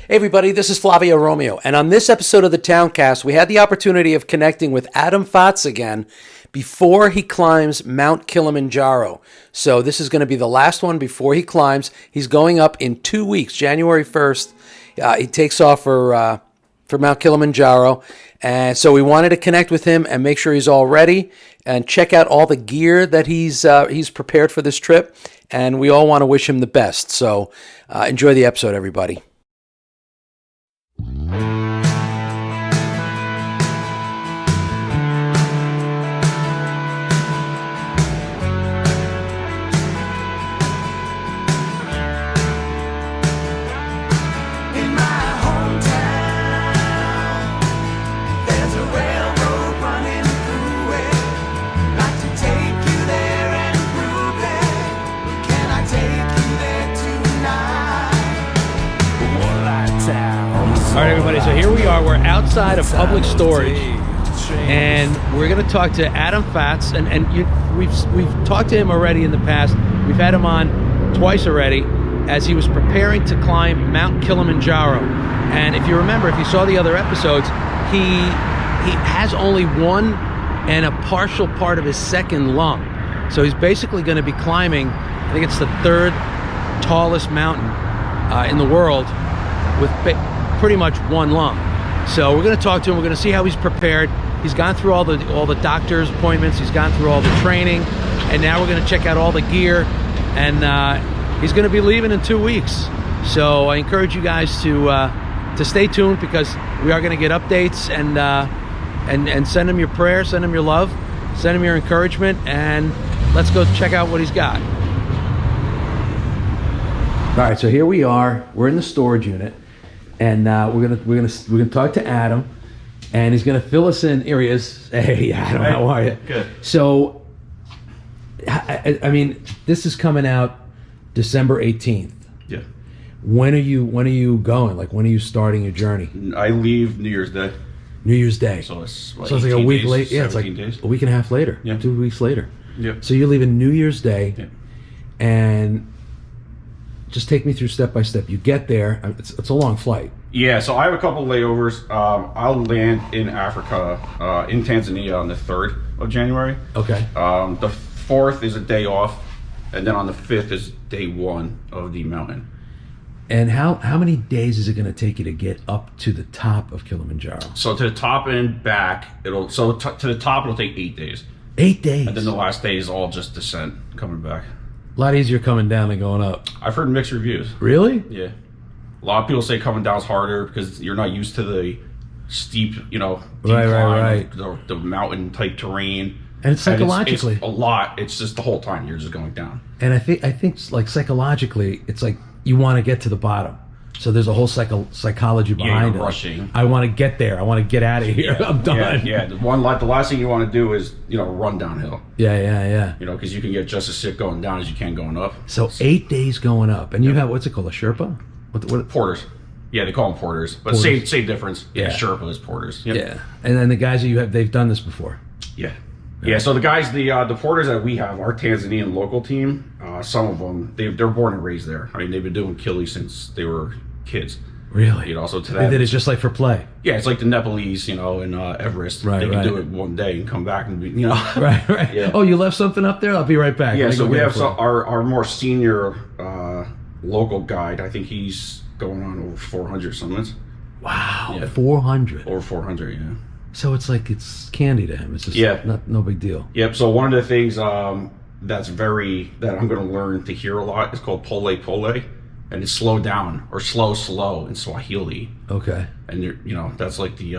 Hey everybody, this is Flavio Romeo, and on this episode of the Towncast, we had the opportunity of connecting with Adam Faatz again before he climbs Mount Kilimanjaro. So this is going to be the last one before he climbs. He's going up in 2 weeks, January 1st. He takes off for Mount Kilimanjaro, and so we wanted to connect with him and make sure he's all ready and check out all the gear that he's prepared for this trip, and we all want to wish him the best. So enjoy the episode, everybody. All right, everybody, so here we are. We're outside of Public Storage, and we're going to talk to Adam Faatz, we've talked to him already in the past. We've had him on twice already as he was preparing to climb Mount Kilimanjaro. And if you remember, if you saw the other episodes, he has only one and a partial part of his second lung. So he's basically going to be climbing, I think it's the third tallest mountain in the world with pretty much one lung. So we're going to talk to him. We're going to see how he's prepared. He's gone through all the doctor's appointments. He's gone through all the training, and now we're going to check out all the gear. And he's going to be leaving in 2 weeks. So I encourage you guys to stay tuned, because we are going to get updates and send him your prayers, send him your love, send him your encouragement, and let's go check out what he's got. All right, so here we are. We're in the storage unit. And we're gonna talk to Adam, and he's gonna fill us in. Here he is. Hey, Adam, how are you? Good. So, I mean, this is coming out December 18th. Yeah. When are you going? Like, when are you starting your journey? I leave New Year's Day. New Year's Day. So it's like a week later. Yeah, it's like days. a week and a half later. Yeah. 2 weeks later. Yeah. So you're leaving New Year's Day. Yeah. And just take me through step by step. You get there. It's a long flight. Yeah, so I have a couple layovers. I'll land in Africa, in Tanzania, on the 3rd of January. Okay. The 4th is a day off, and then on the 5th is day 1 of the mountain. And how many days is it going to take you to get up to the top of Kilimanjaro? So to the top and back, to the top it'll take 8 days. 8 days. And then the last day is all just descent coming back. A lot easier coming down than going up. I've heard mixed reviews. Really? Yeah. A lot of people say coming down is harder because you're not used to the steep, deep right. The mountain type terrain. And it's psychologically it's a lot. It's just the whole time you're just going down. And I think like psychologically, it's like you want to get to the bottom. So there's a whole psychology behind it. Rushing. I want to get there. I want to get out of here. I'm done. Yeah. The last thing you want to do is run downhill. Yeah. Because you can get just as sick going down as you can going up. So 8 days going up, and you have what's it called, a Sherpa? What? Porters. Yeah, they call them porters, but porters. Same difference. Yeah, Yeah. Sherpa is porters. Yep. Yeah. And then the guys that you have, they've done this before. Yeah. So the guys, the porters that we have, our Tanzanian local team, some of them they're born and raised there. I mean, they've been doing Kili since they were kids. Really? So to They them, did it just like for play. yeah, it's like the Nepalese, in Everest. Right, they can right. do it one day and come back and be, Right. Yeah. Oh, you left something up there? I'll be right back. Yeah. Let me So go we get have it for you. our more senior local guide. I think he's going on over 400 summits. Wow. Yeah. 400. Over 400, yeah. So it's like it's candy to him. It's just no big deal. Yep. So one of the things that I'm going to learn to hear a lot is called pole pole, and it's slow down or slow in Swahili. Okay. And that's like the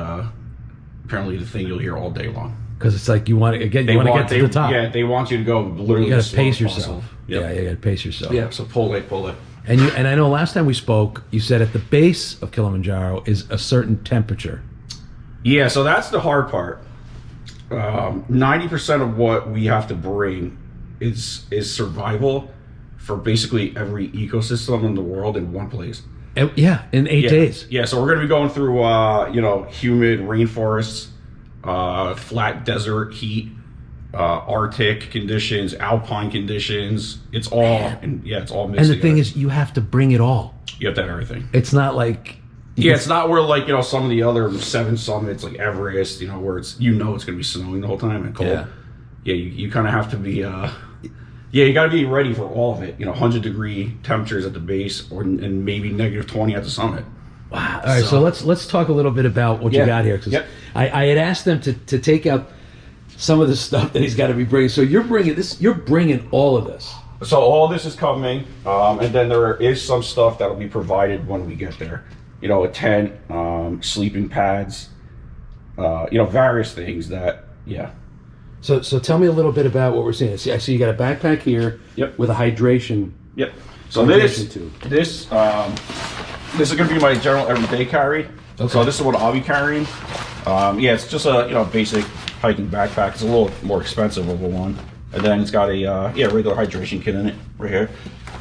apparently the thing you'll hear all day long. Because it's like you want to get to the top. Yeah, they want you to go literally. You got as to slow pace as yourself. possible. Yep. Yeah, you got to pace yourself. Yeah. So pole. And I know last time we spoke, you said at the base of Kilimanjaro is a certain temperature. Yeah, so that's the hard part. 90% of what we have to bring is survival for basically every ecosystem in the world in one place. Yeah, in 8 days. Yeah, so we're going to be going through, humid rainforests, flat desert heat, Arctic conditions, alpine conditions. It's all, it's all mixed And the together. thing is, you have to bring it all. You have to have everything. It's not like Yeah, it's not where like some of the other 7 summits like Everest, where it's it's gonna be snowing the whole time and cold. Yeah, you kind of have to be. You got to be ready for all of it. 100-degree temperatures at the base, and maybe -20 at the summit. Wow. All right, so let's talk a little bit about what you got here, because I had asked them to take out some of the stuff that he's got to be bringing. So you're bringing all of this. So all this is coming, and then there is some stuff that'll be provided when we get there. A tent, sleeping pads, various things that, So tell me a little bit about what we're seeing. I see you got a backpack here with a hydration. Yep. So this is going to be my general everyday carry. Okay. So this is what I'll be carrying. It's just a basic hiking backpack. It's a little more expensive of a one. And then it's got a regular hydration kit in it right here.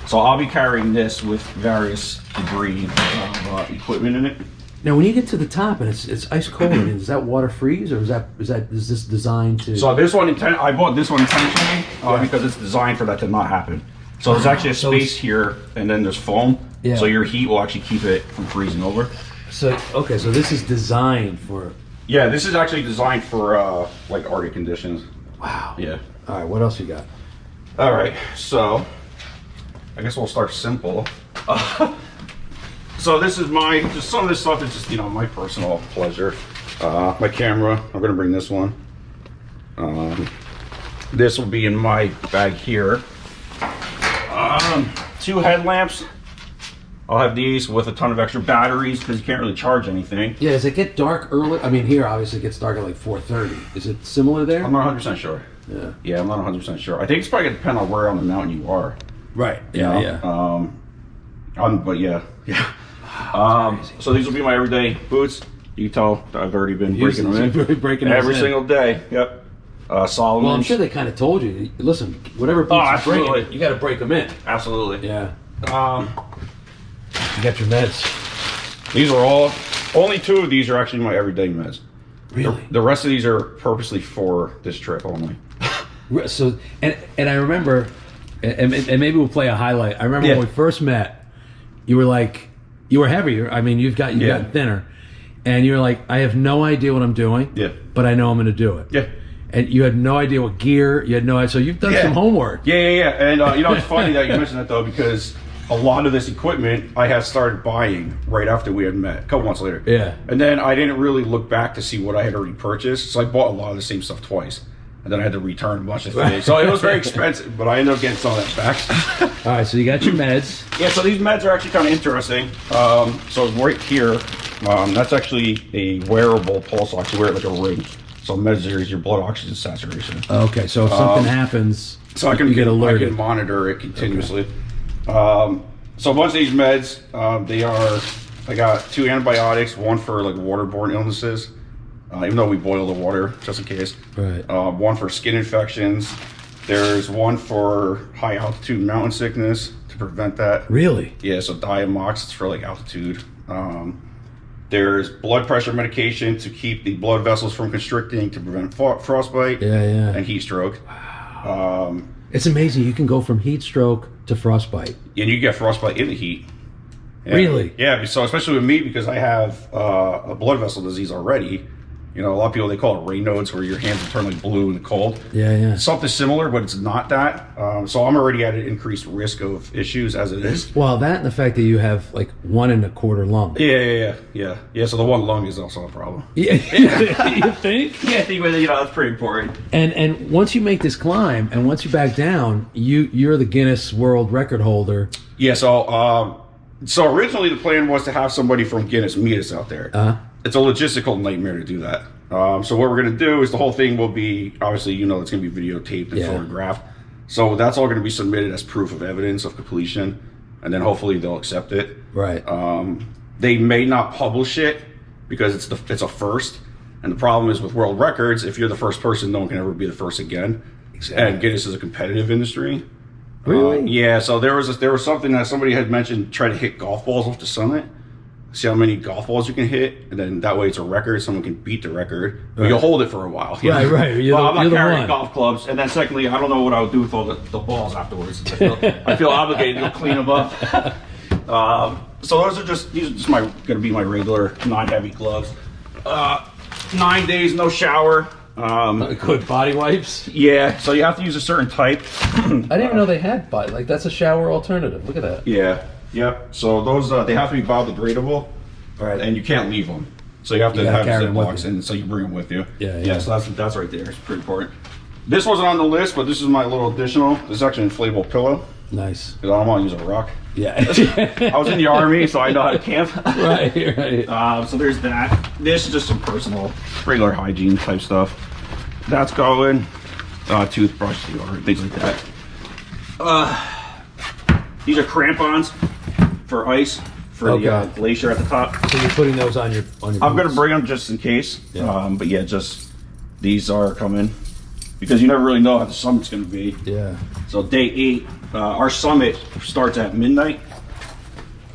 So I'll be carrying this with various degree of equipment in it. Now, when you get to the top and it's ice cold, does that water freeze, or is this designed to? So this one, I bought this one intentionally because it's designed for that to not happen. So there's actually a space here, and then there's foam. Yeah. So your heat will actually keep it from freezing over. So so this is designed for. Yeah, this is actually designed for like Arctic conditions. Wow. Yeah. All right, what else you got? All right, so I guess we'll start simple. So this is just some of this stuff is just, my personal pleasure. My camera, I'm gonna bring this one. This will be in my bag here. 2 headlamps. I'll have these with a ton of extra batteries because you can't really charge anything. Yeah, does it get dark early? I mean, here obviously it gets dark at like 4:30. Is it similar there? I'm not 100% sure. Yeah, I'm not 100% sure. I think it's probably gonna depend on where on the mountain you are. Right. But yeah. So these will be my everyday boots. You can tell I've already been breaking them in. Every single day. Yep. Solomon. Well, I'm sure they kind of told you. Listen, whatever boots you bring, you got to break them in. Absolutely. Yeah. You got your meds. These are only 2 of these are actually my everyday meds. Really? The rest of these are purposely for this trip only. So, and I remember, and maybe we'll play a highlight. I remember when we first met, you were heavier. I mean, you've gotten thinner, and you're like, I have no idea what I'm doing. Yeah. But I know I'm going to do it. Yeah. And you had no idea what gear. You had no idea. So you've done some homework. Yeah. And it's funny that you mentioned that though, because a lot of this equipment I had started buying right after we had met, a couple months later. Yeah. And then I didn't really look back to see what I had already purchased, so I bought a lot of the same stuff twice. And then I had to return a bunch of things. So it was very expensive, but I ended up getting some of that back. All right, so you got your meds. Yeah, so these meds are actually kind of interesting. So right here, that's actually a wearable pulse ox. You wear it like a ring. So it measures your blood oxygen saturation. Okay, so if something happens, so I can get alerted. I can monitor it continuously. Okay. So a bunch of these meds, I got 2 antibiotics, one for like waterborne illnesses. Even though we boil the water just in case. Right. One for skin infections. There's one for high altitude mountain sickness to prevent that. Really? Yeah, so Diamox, it's for like altitude. There's blood pressure medication to keep the blood vessels from constricting to prevent frostbite. And heat stroke. Wow. It's amazing. You can go from heat stroke to frostbite. And you get frostbite in the heat. And, really? Yeah, so especially with me because I have a blood vessel disease already. A lot of people, they call it Raynaud's, where your hands will turn like blue in the cold. Yeah. Something similar, but it's not that. So I'm already at an increased risk of issues as it is. Well, that and the fact that you have like 1 1/4 lung. Yeah. So the one lung is also a problem. Yeah. You think? Yeah, I think that's pretty important. And once you make this climb, and once you back down, you're the Guinness World Record holder. Yeah. So originally the plan was to have somebody from Guinness meet us out there. It's a logistical nightmare to do that. So what we're going to do is the whole thing will be, obviously, it's going to be videotaped and photographed. So that's all going to be submitted as proof of evidence of completion. And then hopefully they'll accept it. Right. They may not publish it because it's a first. And the problem is with world records, if you're the first person, no one can ever be the first again. Exactly. And Guinness is a competitive industry. Really? Yeah, so there was something that somebody had mentioned, try to hit golf balls off the summit. See how many golf balls you can hit, and then that way it's a record. Someone can beat the record, but you'll hold it for a while. Right. I'm not carrying golf clubs, and then secondly, I don't know what I would do with all the balls afterwards. I feel obligated to clean them up. So these are just gonna be my regular non-heavy gloves. 9 days, no shower. Good body wipes. Yeah, so you have to use a certain type. I didn't even know they had body. Like that's a shower alternative. Look at that. Yeah, yep. So those they have to be biodegradable, Right. and you can't leave them. So you have to have carry them with Ziplocs, you. and so you bring them with you. Yeah. So that's right there. It's pretty important. This wasn't on the list, but this is my little additional. This is actually an inflatable pillow Nice. because I don't want to use a rock. Yeah. I was in the army, so I know how to camp. right. So there's that. This is just some personal, regular hygiene type stuff. That's going. Toothbrush, deodorant, things like that. These are crampons for ice for the glacier at the top. So you're putting those on your I'm gonna bring them just in case. Yeah. But yeah, just these are coming because you never really know how the summit's gonna be. Yeah. So day 8, our summit starts at midnight,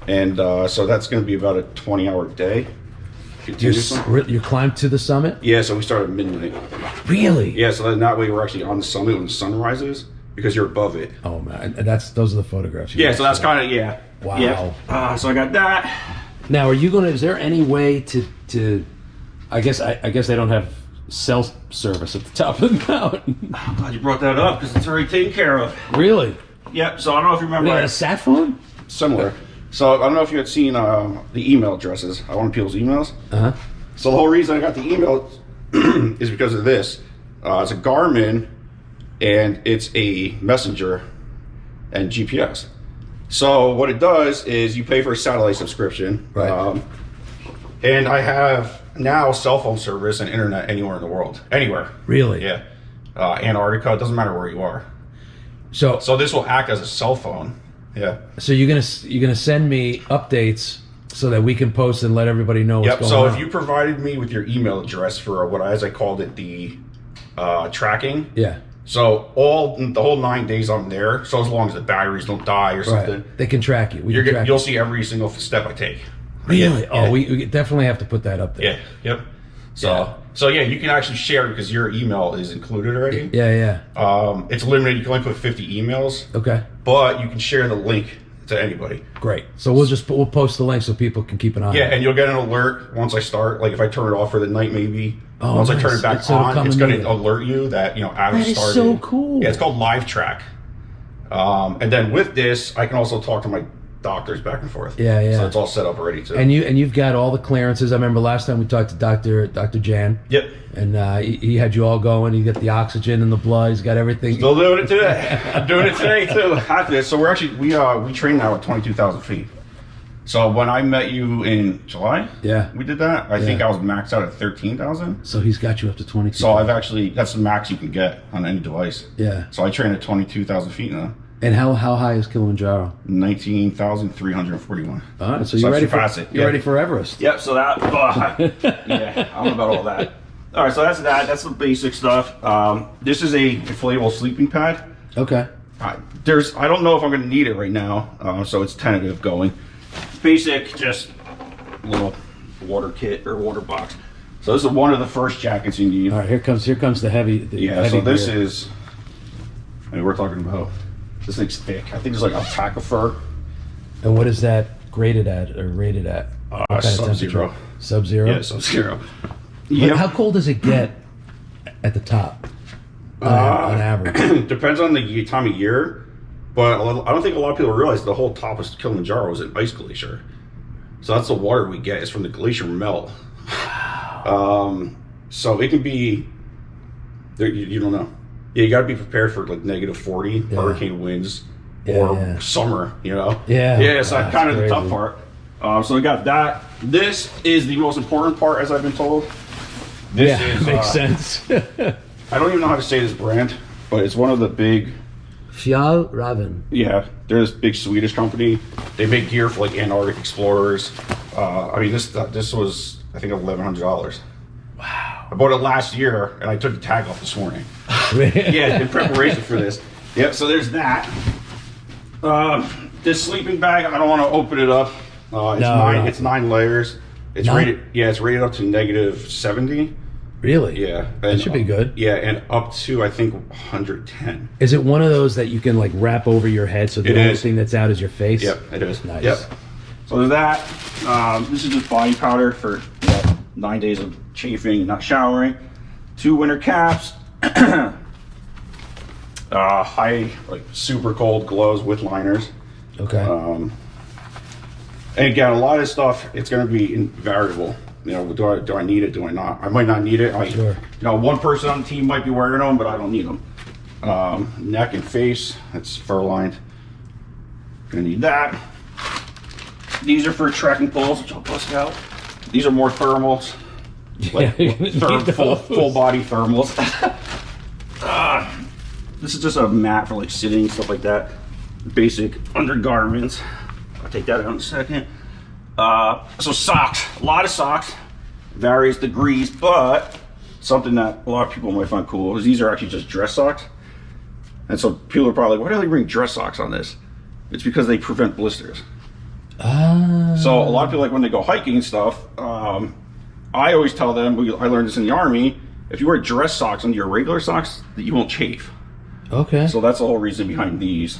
and so that's gonna be about a 20-hour day. You climbed to the summit? Yeah, so we start at midnight. Really? Yeah, so then that way we're actually on the summit when the sun rises because you're above it. Oh man, and those are the photographs. Yeah, so that's kind of Wow. Yeah. So I got that. Now, are you gonna? Is there any way to? I guess they don't have cell service at the top of the mountain. I'm glad you brought that up because it's already taken care of. Really? Yep. So I don't know if you remember. A sat phone? Similar. So I don't know if you had seen the email addresses. I wanted people's emails. Uh-huh. So the whole reason I got the email is because of this. It's a Garmin, and it's a messenger and GPS. So what it does is you pay for a satellite subscription. Right. And I have now cell phone service and internet anywhere in the world. Anywhere. Really? Yeah. Antarctica, it doesn't matter where you are. So this will act as a cell phone. Yeah. So you're gonna send me updates so that we can post and let everybody know what's going on. So if you provided me with your email address for what as I called it, the tracking. Yeah. So the whole 9 days I'm there. So as long as the batteries don't die or something, Right. They can track you. you'll see every single step I take. Really? Yeah. Oh, we definitely have to put that up there. Yeah. Yep. So you can actually share because your email is included already. Yeah. It's limited. You can only put 50 emails. Okay. But you can share the link to anybody. Great. So we'll post the link so people can keep an eye on it. Yeah, and you'll get an alert once I start. Like if I turn it off for the night, maybe. Oh, once nice. I turn it back So it'll on, come it's going to immediately. alert you that Adam That is started. so cool. Yeah, it's called Live Track. And then with this, I can also talk to my doctors back and forth. Yeah. So it's all set up already too. And you've got all the clearances. I remember last time we talked to Dr. Jan. Yep. And he had you all going. He got the oxygen in the blood. He's got everything. Still doing it today. I'm doing it today too. After this, so we're actually we train now at 22,000 feet. So when I met you in July, we did that. I think I was maxed out at 13,000. So he's got you up to 22. So that's the max you can get on any device. Yeah. So I train at 22,000 feet now. And how high is Kilimanjaro? 19,341. All right, so you're ready for it. You're ready for Everest. Yep. So that. Yeah, I'm about all that. All right. So that's that. That's the basic stuff. This is a inflatable sleeping pad. Okay. I don't know if I'm going to need it right now. So it's tentative going. Basic, just little water kit or water box. So this is one of the first jackets you need. All right. Here comes the heavy. Heavy So this gear. is. We're talking about. This thing's thick. I think it's like alpaca fur. And what is that graded at or rated at? Sub-zero. Sub-zero? Yeah, Sub-zero. How cold does it get at the top on average? Depends on the time of year, but I don't think a lot of people realize the whole top of Kilimanjaro is an ice glacier. So that's the water we get is from the glacier melt. So it can be, you don't know. Yeah, you got to be prepared for like -40 hurricane winds or summer, Yeah, so that's kind of the tough part. So we got that. This is the most important part, as I've been told. This is, makes sense. I don't even know how to say this brand, but it's one of the big... Fjallraven. Yeah, they're this big Swedish company. They make gear for like Antarctic explorers. This was, I think, $1,100. Wow. I bought it last year, and I took the tag off this morning. Yeah, in preparation for this. Yep, so there's that. This sleeping bag, I don't want to open it up. It's 9 layers. It's rated. Yeah, it's rated up to -70. Really? Yeah, that should be good. Yeah, and up to I think 110. Is it one of those that you can like wrap over your head so the only thing that's out is your face? Yep, it is. Nice. Yep. So So there's that. This is just body powder for 9 days of chafing, not showering. 2 winter caps. High, like super cold gloves with liners. Okay. And again, a lot of stuff, it's going to be variable. You know, do I need it? Do I not? I might not need it. Sure. You know, one person on the team might be wearing them, but I don't need them. Neck and face, that's fur lined. Gonna need that. These are for trekking poles, which I'll bust out. These are more thermals, like full body thermals. This is just a mat for like sitting, stuff like that. Basic undergarments. I'll take that out in a second. So socks, a lot of socks, various degrees, but something that a lot of people might find cool is these are actually just dress socks. And so people are probably like, why do they bring dress socks on this? It's because they prevent blisters. So a lot of people, like when they go hiking and stuff, I always tell them, I learned this in the Army, if you wear dress socks under your regular socks, that you won't chafe. Okay. So that's the whole reason behind these,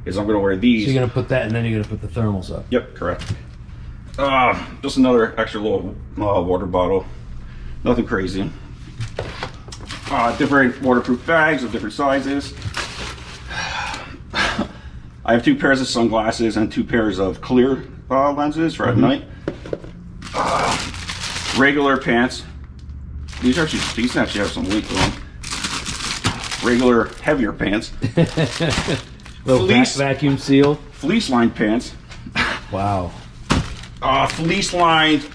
is I'm going to wear these. So you're going to put that and then you're going to put the thermals up. Yep, correct. Just another extra little water bottle. Nothing crazy. Different waterproof bags of different sizes. I have 2 pairs of sunglasses and 2 pairs of clear lenses for at night. Regular pants. These actually have some weight to them. Regular heavier pants. Little vacuum seal. Fleece lined pants. Wow. Fleece lined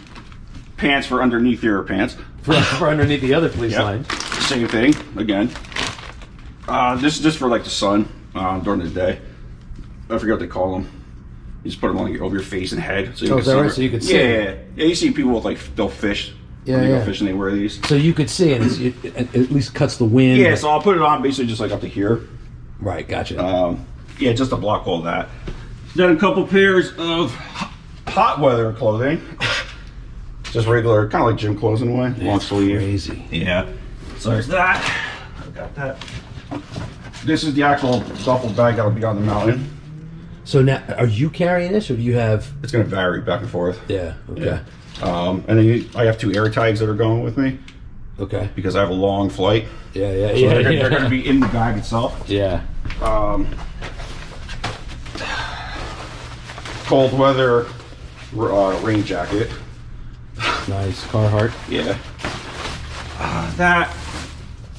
pants for underneath your pants. For underneath the other fleece line. Same thing again. This is just for like the sun during the day. I forget what they call them. You just put them on over your face and head. So you is that right? So you can see. Yeah. You see people with like they'll fish. When they go fishing, they wear these. So you could see it. It at least cuts the wind. Yeah. So I'll put it on basically just like up to here. Right. Gotcha. Yeah, just to block all that. Then a couple pairs of hot weather clothing. Just regular, kind of like gym clothes in a way. Long sleeve. Crazy. Yeah. So there's that. I've got that. This is the actual duffel bag that'll be on the mountain. So now, are you carrying this, or do you have? It's going to vary back and forth. Yeah. Okay. Yeah. And then I have 2 air tags that are going with me. Okay. Because I have a long flight. Yeah. So they're going to be in the bag itself. Yeah. Cold weather rain jacket. Nice. Carhartt. Yeah. That.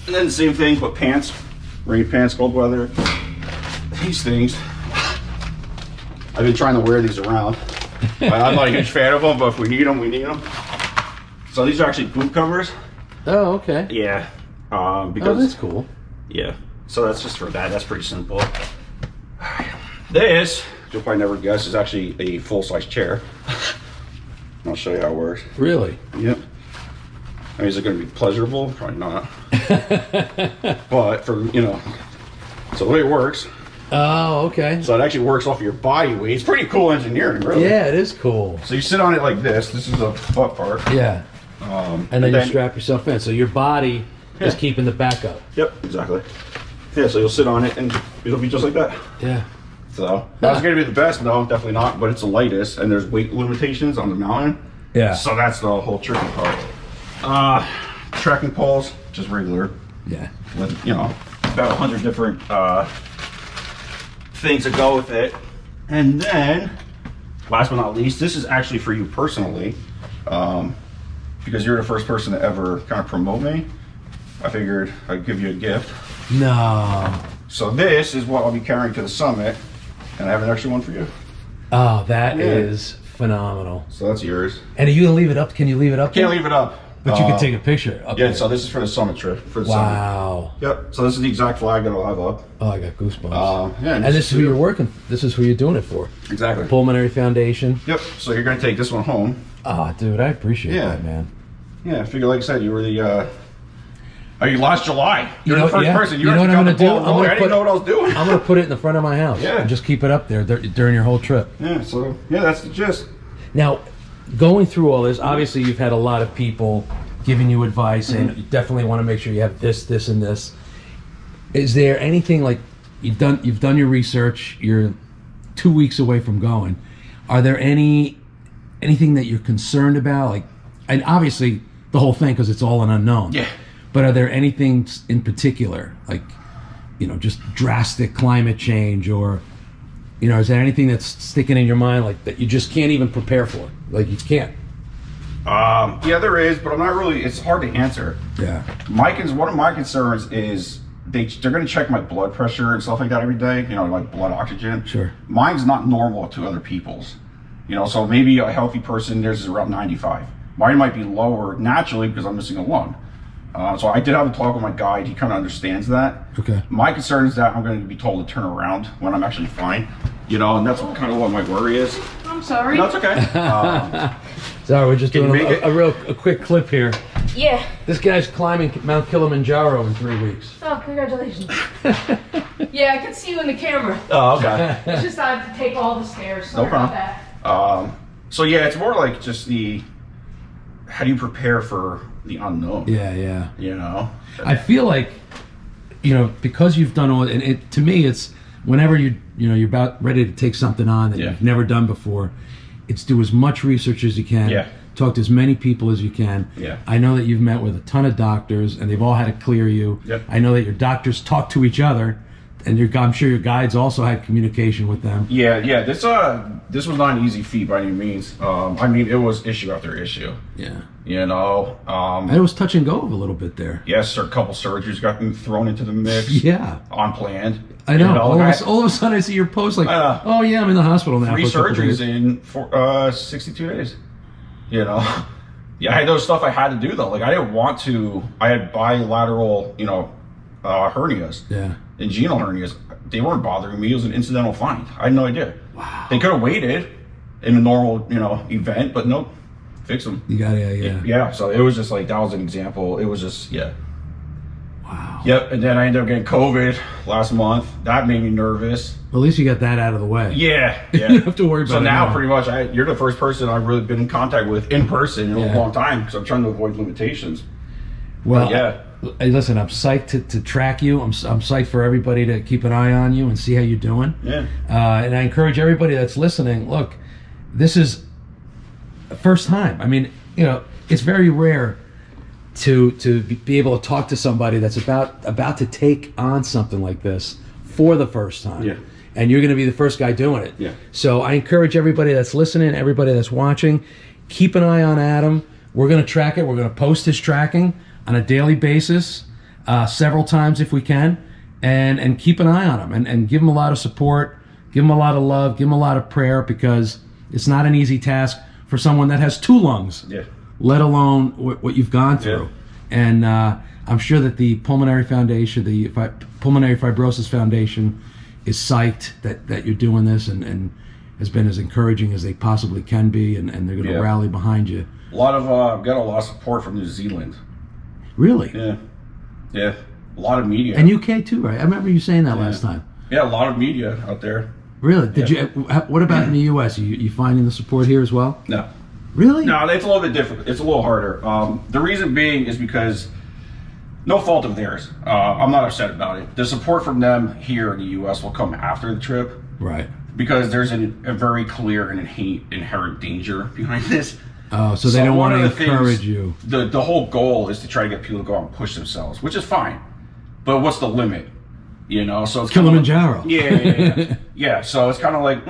And then the same thing, but pants. Rain pants, cold weather. These things. I've been trying to wear these around. I'm not a huge fan of them, but if we need them, we need them. So these are actually boot covers. Oh, okay. Yeah. Because that's cool. Yeah. So that's just for that. That's pretty simple. This, you'll probably never guess, is actually a full-size chair. I'll show you how it works. Really? Yep. I mean, is it going to be pleasurable? Probably not. But for, so the way it works. Oh, okay. So it actually works off of your body weight. It's pretty cool engineering, really. Yeah, it is cool. So you sit on it like this. This is a butt part. Yeah. And then you strap yourself in. So your body is keeping the back up. Yep, exactly. Yeah, so you'll sit on it and it'll be just like that. Yeah. So that's going to be the best. No, definitely not. But it's the lightest, and there's weight limitations on the mountain. Yeah. So that's the whole tricky part. Trekking poles, just regular. Yeah. With about 100 different things that go with it. And then, last but not least, this is actually for you personally, because you're the first person to ever kind of promote me. I figured I'd give you a gift. No. So this is what I'll be carrying to the summit, and I have an extra one for you. Oh, that is phenomenal. So that's yours. And are you gonna leave it up? Can you leave it up? Can't leave it up. But you can take a picture. Up there. So this is for the summit trip. For the wow. Summit. Yep. So this is the exact flag that I'll have up. Oh, I got goosebumps. And this is who you're working. This is who you're doing it for. Exactly. Pulmonary Foundation. Yep. So you're gonna take this one home. Oh, dude, I appreciate that, man. Yeah. I figure, like I said, you were the. You lost July. You're the first person. You know what I'm gonna do? I didn't know what I was doing. I'm gonna put it in the front of my house. Yeah. And just keep it up there during your whole trip. Yeah. So that's the gist. Now, going through all this, obviously you've had a lot of people giving you advice, and you definitely want to make sure you have this, and this. Is there anything like you've done your research? You're 2 weeks away from going. Are there anything that you're concerned about? Like, and obviously the whole thing, because it's all an unknown. Yeah. But are there anything in particular, like, just drastic climate change, or, is there anything that's sticking in your mind, like, that you just can't even prepare for? Like, you can't. Yeah, there is, but I'm not really. It's hard to answer. Yeah. One of my concerns is they're going to check my blood pressure and stuff like that every day. Like blood oxygen. Sure. Mine's not normal to other people's. So maybe a healthy person, theirs is around 95. Mine might be lower naturally because I'm missing a lung. So I did have a talk with my guide. He kind of understands that. Okay. My concern is that I'm going to be told to turn around when I'm actually fine. And that's kind of what my worry is. I'm sorry. No, it's okay. Sorry, we're just doing you a quick clip here. Yeah. This guy's climbing Mount Kilimanjaro in 3 weeks. Oh, congratulations. Yeah, I can see you in the camera. Oh, okay. It's just I have to take all the stairs. Sorry No problem. about that. So yeah, it's more like just how do you prepare for the unknown? Yeah. I feel like, because you've done all, and to me, it's whenever you're about ready to take something on that you've never done before, it's do as much research as you can. Yeah. Talk to as many people as you can. Yeah. I know that you've met with a ton of doctors, and they've all had to clear you. Yep. I know that your doctors talk to each other, and I'm sure your guides also had communication with them. Yeah. This was not an easy feat by any means. It was issue after issue. Yeah. And it was touch and go a little bit there. yes, a couple surgeries got thrown into the mix. Yeah. Unplanned. I know. All of a sudden, I see your post like, oh yeah, I'm in the hospital now. 3 for a couple surgeries days. in 62 days. Yeah, I had those stuff I had to do though. Like I didn't want to. I had bilateral, hernias. Yeah. Inguinal hernias. They weren't bothering me. It was an incidental find. I had no idea. Wow. They could have waited in a normal, event, but nope. Fix them. You got it. Yeah. So it was just like that was an example. It was just Wow. Yep. And then I ended up getting COVID last month. That made me nervous. At least you got that out of the way. Yeah. You don't have to worry about So it now, pretty much, you're the first person I've really been in contact with in person in a long time because I'm trying to avoid limitations. Well, yeah. Hey, listen, I'm psyched to track you. I'm psyched for everybody to keep an eye on you and see how you're doing. Yeah. And I encourage everybody that's listening. Look, this is the first time. It's very rare to be able to talk to somebody that's about to take on something like this for the first time. Yeah. And you're going to be the first guy doing it. Yeah. So I encourage everybody that's listening, everybody that's watching, keep an eye on Adam. We're going to track it. We're going to post his tracking on a daily basis, several times if we can, and keep an eye on him and give him a lot of support, give him a lot of love, give him a lot of prayer, because it's not an easy task for someone that has 2 lungs, let alone what you've gone through. And I'm sure that the Pulmonary Foundation, the Pulmonary Fibrosis Foundation, is psyched that you're doing this and has been as encouraging as they possibly can be, and they're going to rally behind you. A lot of got a lot of support from New Zealand. Really? Yeah. A lot of media. And UK too, right? I remember you saying that last time. Yeah, a lot of media out there. Really? Did you? What about in the US? You finding the support here as well? No. Really? No, it's a little bit different. It's a little harder. The reason being is because no fault of theirs. I'm not upset about it. The support from them here in the US will come after the trip. Right. Because there's a very clear and inherent danger behind this. Oh, so they don't want to encourage you. The whole goal is to try to get people to go out and push themselves, which is fine. But what's the limit? So it's Kilimanjaro. Yeah. So it's kind of like,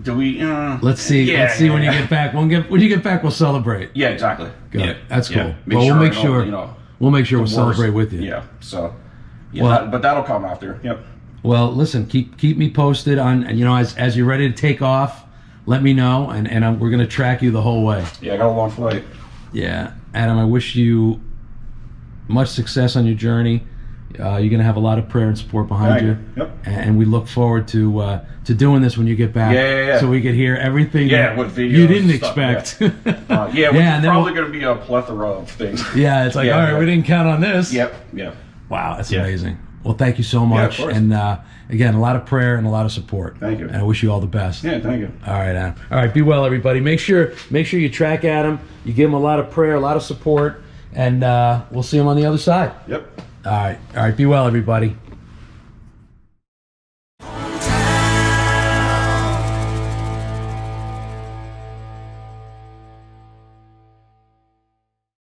do we? Let's see. Let's see when you get back. When you get back, we'll celebrate. Yeah, exactly. Good. Yeah, That's cool. Yeah. We'll make sure. We'll make sure we'll celebrate with you. Yeah. So. Yeah, but that'll come after. Yep. Well, listen. Keep me posted on, and as you're ready to take off. Let me know, and we're going to track you the whole way. Yeah, I got a long flight. Yeah. Adam, I wish you much success on your journey. You're going to have a lot of prayer and support behind you. Yep. And we look forward to doing this when you get back. Yeah. So we could hear everything with videos you didn't stuff, expect. It's probably going to be a plethora of things. Yeah, it's like, all right, we didn't count on this. Yep. Wow, that's amazing. Well, thank you so much. Yeah, of course. And again, a lot of prayer and a lot of support. Thank you. And I wish you all the best. Yeah, thank you. All right, Adam. All right, be well, everybody. Make sure you track Adam. You give him a lot of prayer, a lot of support, and we'll see him on the other side. Yep. All right. Be well, everybody.